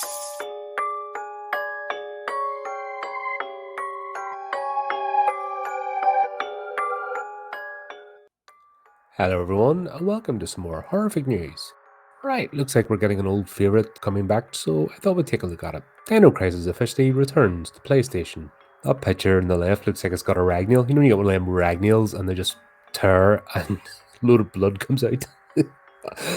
Hello everyone, and welcome to some more horrific news. Right, looks like we're getting an old favourite coming back, so I thought we'd take a look at it. Dino Crisis officially returns to PlayStation. That picture on the left looks like it's got a Ragnil. You know, you get one of them Ragnils and they just tear and a load of blood comes out.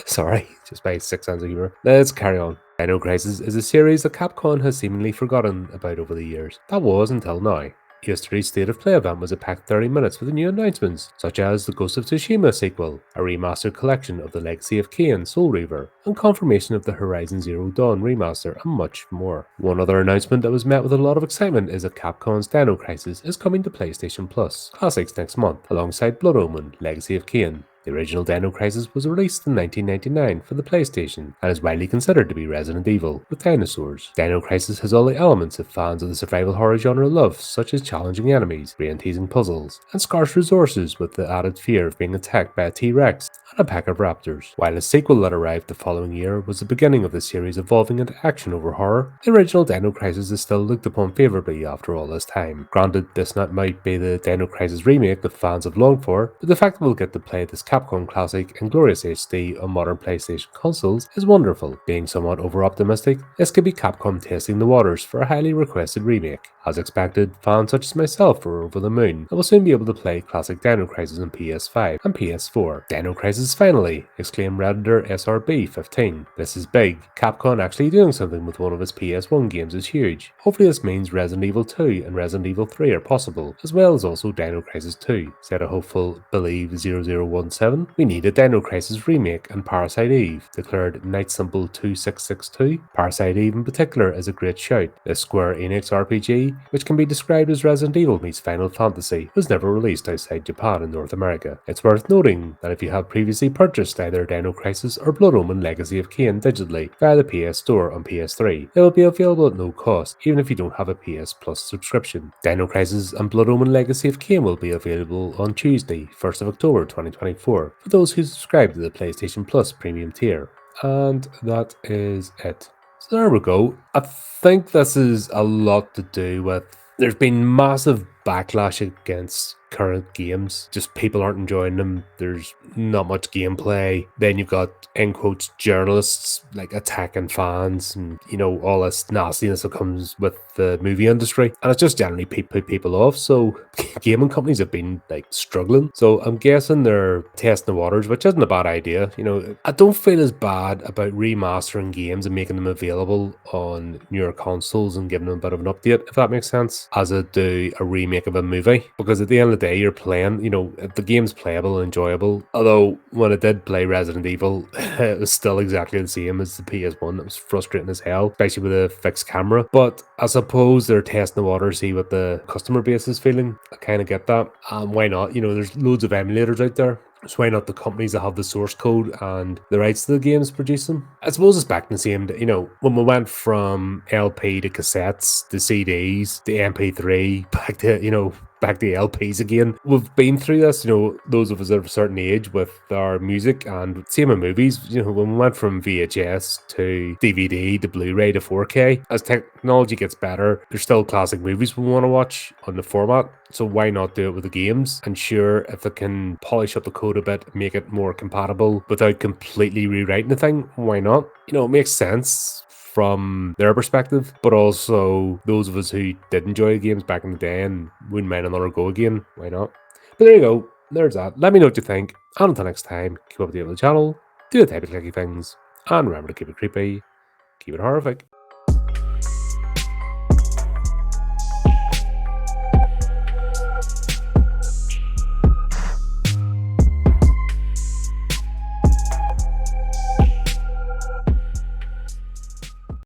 Sorry, just my sick sense of humour. Let's carry on. Dino Crisis is a series that Capcom has seemingly forgotten about over the years. That was until now. Yesterday's State of Play event was a packed 30 minutes with new announcements, such as the Ghost of Tsushima sequel, a remastered collection of the Legacy of Kain Soul Reaver, and confirmation of the Horizon Zero Dawn remaster, and much more. One other announcement that was met with a lot of excitement is that Capcom's Dino Crisis is coming to PlayStation Plus Classics next month, alongside Blood Omen, Legacy of Kain. The original Dino Crisis was released in 1999 for the PlayStation and is widely considered to be Resident Evil with dinosaurs. Dino Crisis has all the elements that fans of the survival horror genre love, such as challenging enemies, brain-teasing puzzles, and scarce resources with the added fear of being attacked by a T-Rex and a pack of raptors. While a sequel that arrived the following year was the beginning of the series evolving into action over horror, the original Dino Crisis is still looked upon favourably after all this time. Granted, this not might be the Dino Crisis remake that fans have longed for, but the fact that we'll get to play this Capcom classic in glorious HD on modern PlayStation consoles is wonderful. Being somewhat over-optimistic, this could be Capcom testing the waters for a highly requested remake. As expected, fans such as myself are over the moon and will soon be able to play classic Dino Crisis on PS5 and PS4. Dino Crisis finally! Exclaimed Redditor SRB15. This is big. Capcom actually doing something with one of its PS1 games is huge. Hopefully this means Resident Evil 2 and Resident Evil 3 are possible, as well as also Dino Crisis 2, said a hopeful Believe 0017. We need a Dino Crisis remake and Parasite Eve, declared Night Simple 2662. Parasite Eve in particular is a great shout. This Square Enix RPG, which can be described as Resident Evil meets Final Fantasy, was never released outside Japan and North America. It's worth noting that if you have previously purchased either Dino Crisis or Blood Omen Legacy of Kain digitally via the PS Store on PS3, they will be available at no cost, even if you don't have a PS Plus subscription. Dino Crisis and Blood Omen Legacy of Kain will be available on Tuesday, 1st of October 2024, for those who subscribe to the PlayStation Plus premium tier. And that is it. So there we go. I think this is a lot to do with there's been massive backlash against current games. Just people aren't enjoying them. There's not much gameplay. Then you've got, in quotes, journalists like attacking fans and, you know, all this nastiness that comes with the movie industry. And it's just generally put people off. So gaming companies have been like struggling. So I'm guessing they're testing the waters, which isn't a bad idea. You know, I don't feel as bad about remastering games and making them available on newer consoles and giving them a bit of an update, if that makes sense, as I do a remake of a movie. Because at the end of the day, you're playing, you know, the game's playable and enjoyable. Although when I did play Resident Evil, it was still exactly the same as the PS1. It was frustrating as hell, especially with a fixed camera. But I suppose they're testing the water to see what the customer base is feeling. I kind of get that. Why not? You know, there's loads of emulators out there. So why not the companies that have the source code and the rights to the games produce them? I suppose it's back in the same, you know, when we went from LP to cassettes to CDs to MP3 back to, you know, back to LPs again. We've been through this, you know, those of us of a certain age with our music and same with movies, you know, when we went from VHS to DVD to Blu-ray to 4K, as technology gets better, there's still classic movies we want to watch on the format. So why not do it with the games? And sure, if it can polish up the code a bit, make it more compatible without completely rewriting the thing, why not? You know, it makes sense from their perspective, but also those of us who did enjoy the games back in the day and wouldn't mind another go again, why not? But there you go, there's that. Let me know what you think, and until next time, keep up to date with the channel, do the type of clicky things, and remember to keep it creepy, keep it horrific.